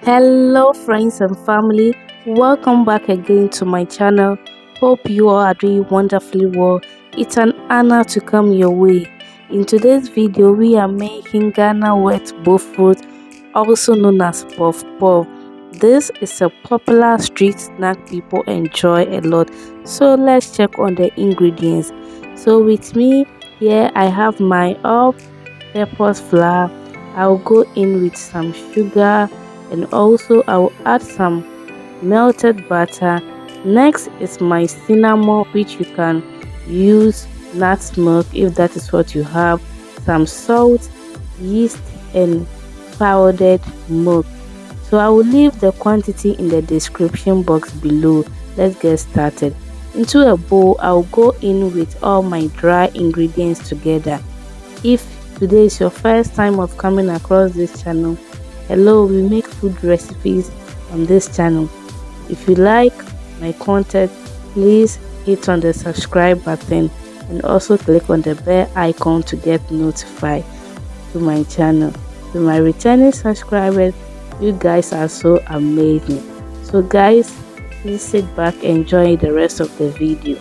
Hello friends and family, welcome back again to my channel. Hope you all are doing wonderfully well. It's an honor to come your way. In today's video we are making Ghana wet bofrot, also known as puff puff. This is a popular street snack people enjoy a lot, so let's check on the ingredients. So with me here I have my all-purpose flour. I'll go in with some sugar, and also I will add some melted butter. Next is my cinnamon, which you can use nut milk if that is what you have, some salt, yeast, and powdered milk. So I will leave the quantity in the description box below. Let's get started. Into a bowl, I'll go in with all my dry ingredients together. If today is your first time of coming across this channel, hello, we make food recipes on this channel. If you like my content, please hit on the subscribe button and also click on the bell icon to get notified to my channel. To my returning subscribers, you guys are so amazing. So guys, please sit back and enjoy the rest of the video.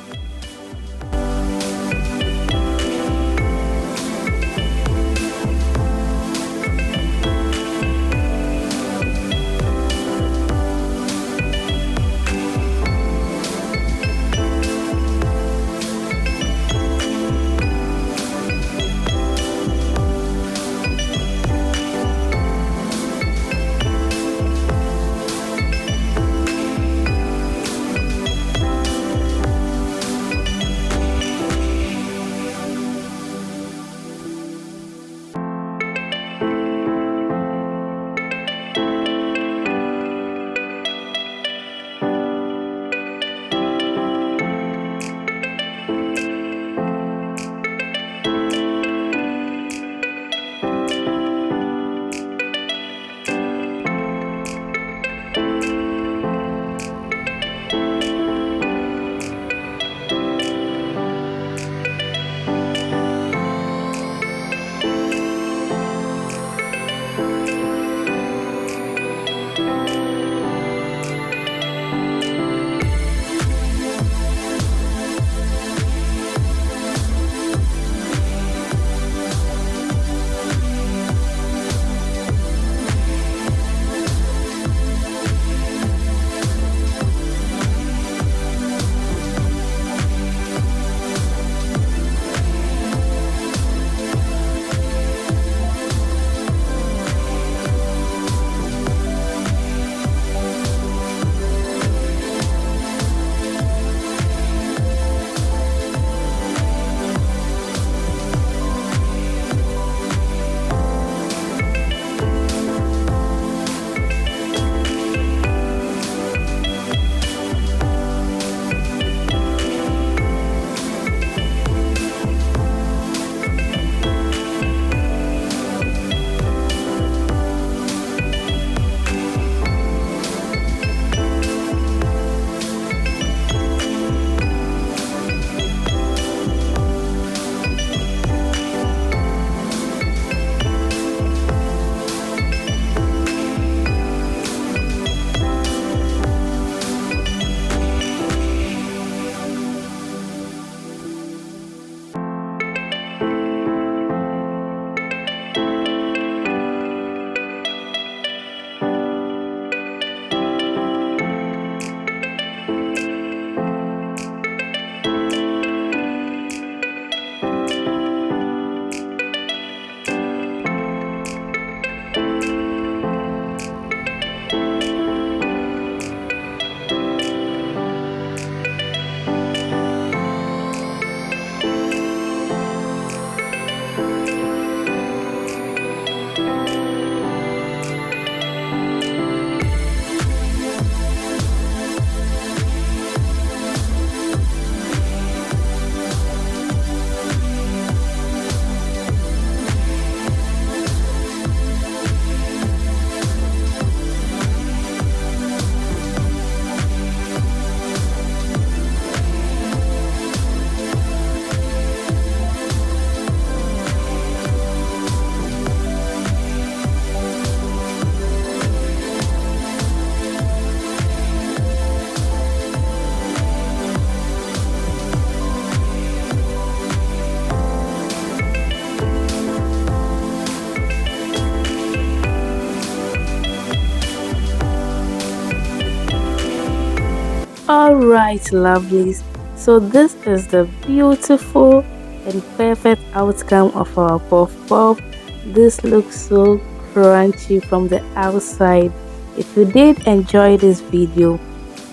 Alright, lovelies. So this is the beautiful and perfect outcome of our puff puff. This looks so crunchy from the outside. If you did enjoy this video,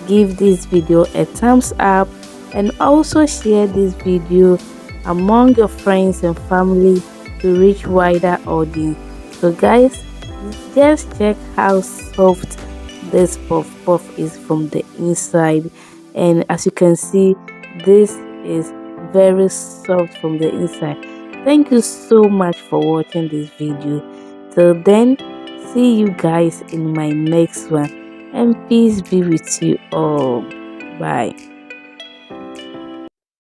give this video a thumbs up and also share this video among your friends and family to reach wider audience. So guys, just check how soft this puff puff is from the inside, and as you can see, this is very soft from the inside. Thank you so much for watching this video. Till then, see you guys in my next one, and peace be with you all. Bye.